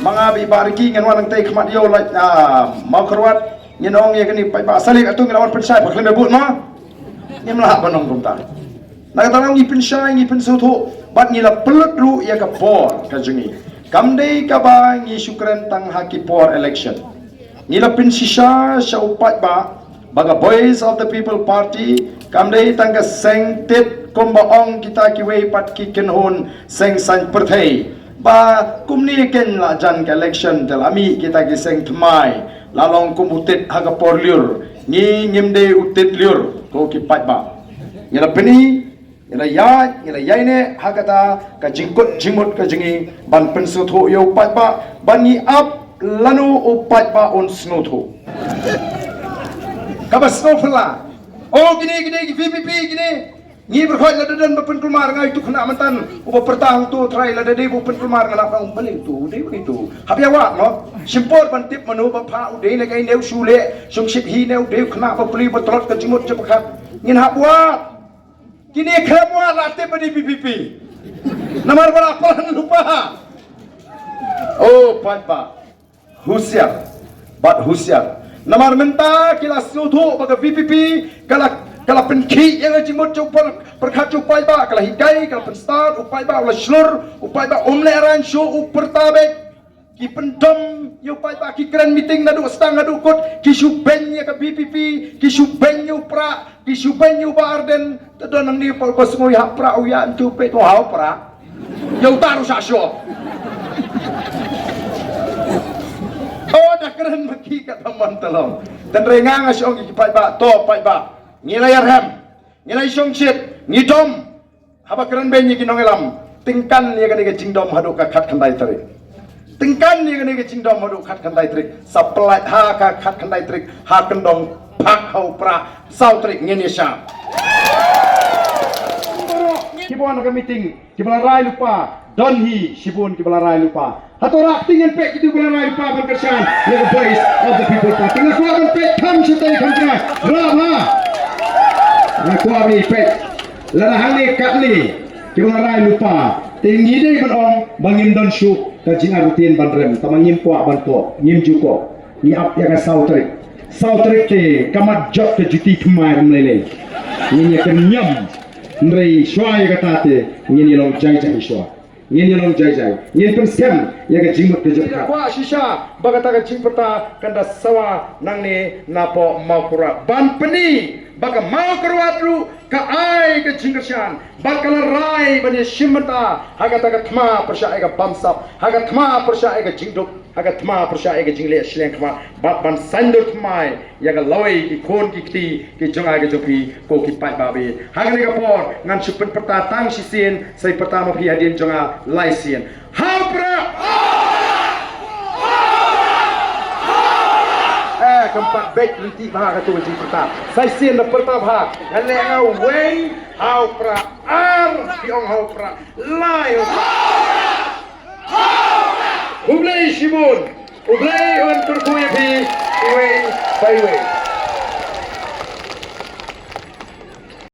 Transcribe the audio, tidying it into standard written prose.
mga bibariki ngan wanang tay khmat yo like mau kerwat nyenong ya kini pai ba salik atu ngelawan pensai bakal mebut ma nyemlah banong kumta na tanang ngi pensai ngi pensutu bat ngila pelut ru ya ka por ka jungi kamdei ka ba ngi syukran tang haki por election ngila pensisa sya upat ba baga Voice of the People Party kamdei tang ka sengtit kombaong kita kiwei pat ki kenhun seng san perthei ba kumni ken la jan ka election telami kita ki seng thmai lalong kumutit haga porliur ni ngimde utit liur ko kipat ba ngila peni ngila yai ne hagata ka jingkut jimut ka jingi ban pensuthu yo pat ba bani up lanu upat ba on snuthu ka snufla oh gini VPP gini ni berkhoi la dadan bapen kulmar ngai tu khna mantan uba pertang tu trai la dade bupen kulmar ngala bang baling tu dei begitu habia wa no simpor ban tip manu ba pha udei le kai neu sule sung sip hi neu dei khna ba pli ba trot ka jimut je pakhat ngin habwa kini khemwa la tip di PPP nomor berapa lupa oh pat husiar bat husiar nomor menta kila sudu baga PPP kalau penki yang jimut cuba perkat upai ba kalau hikai kalau penstat upai ba ulah slur upai ba omleran show upertabek ki pendom upai ba ki grand meeting nadu stang nadu kot ki suben ya ke BPP ki suben yu pra ki suben yu barden tadon nang ni pas ngoi hak pra uya tu pe to hau pra yo taru sa syo oh dah keren maki kat teman telong dan rengang asyong ki pai ba to pai ba ngilai arham ngilai songsit ngidom haba keren benyi kinongelam tingkan ya kene ke jingdom hadu ka khat khandai trik tingkan ya kene ke jingdom hadu khat khandai trik saplat ha ka khat khandai trik ha kendong phak hau pra sau trik ngene sha kibon ka meeting kibala rai lupa donhi sibun kibala rai lupa hatorak tingin pe kitu kibala rai lupa berkesan the Voice of the People Party ngasuan pe tham sitai khamtra rama Aku ni pet, lerah ni kat ni, kita rai lupa. Tinggi ni berong, bangin don shoot, kajing rutin bandrem, tamangim puak bantu, ngim juko, ni ap yang sautrik te, kamat job ke juti kemai meleleh. Ini akan nyam, nrei suai kata te, ini long jai suai. Ini long jai, ini pun scam, yang kajimut kejepat. Wah sisa, bagata kajing perta, kanda sawa nang ni napo mau kura ban peni. Baka mau kerwatru ka ai ke jingkersian bakal rai bani shimata haga taga thma persya ega bamsap haga thma persya ega jingduk haga thma persya ega jingle shleng khma ban sandur thmai yaga lawai ki khon ki kti ki jonga ge jopi ko ki pai babe haga ne por ngan supen perta tang sisien sai pertama phi hadin jonga laisien hapra keempat baik linti bahag atau wajib pertama. Saya sian dah pertama bahag. Yang ngau wei hau pra ar piong hau pra lai hau pra. Ublei shibun, ublei on turkuya pi wei pai wei.